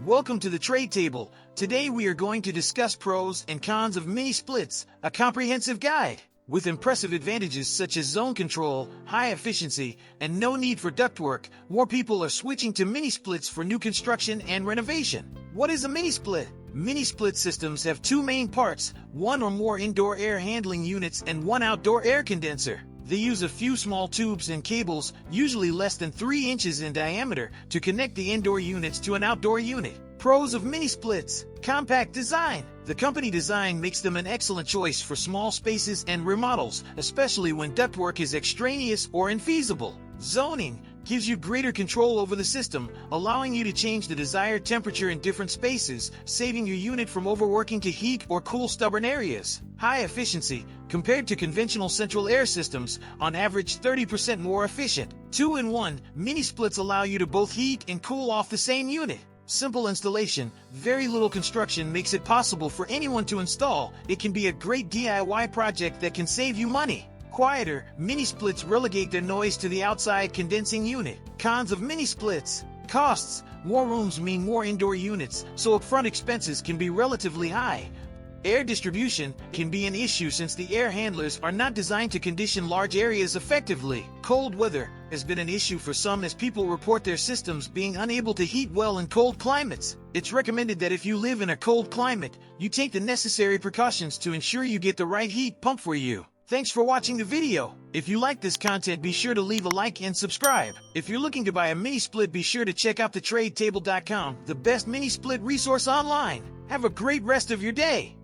Welcome to the trade table. Today we are going to discuss pros and cons of mini splits, a comprehensive guide. With impressive advantages such as zone control, high efficiency, and no need for ductwork, more people are switching to mini splits for new construction and renovation. What is a mini split? Mini split systems have two main parts, one or more indoor air handling units and one outdoor air condenser. They use a few small tubes and cables, usually less than 3 inches in diameter, to connect the indoor units to an outdoor unit. Pros of mini splits: compact design. The company design makes them an excellent choice for small spaces and remodels, especially when ductwork is extraneous or infeasible. Zoning gives you greater control over the system, allowing you to change the desired temperature in different spaces, saving your unit from overworking to heat or cool stubborn areas. High efficiency. Compared to conventional central air systems, on average 30% more efficient. 2-in-1, mini splits allow you to both heat and cool off the same unit. Simple installation. Very little construction makes it possible for anyone to install. It can be a great DIY project that can save you money. Quieter. Mini splits relegate their noise to the outside condensing unit. Cons of mini splits: costs. More rooms mean more indoor units, so upfront expenses can be relatively high. Air distribution can be an issue since the air handlers are not designed to condition large areas effectively. Cold weather has been an issue for some as people report their systems being unable to heat well in cold climates. It's recommended that if you live in a cold climate, you take the necessary precautions to ensure you get the right heat pump for you. Thanks for watching the video. If you like this content, be sure to leave a like and subscribe. If you're looking to buy a mini split, be sure to check out thetradetable.com, the best mini split resource online. Have a great rest of your day.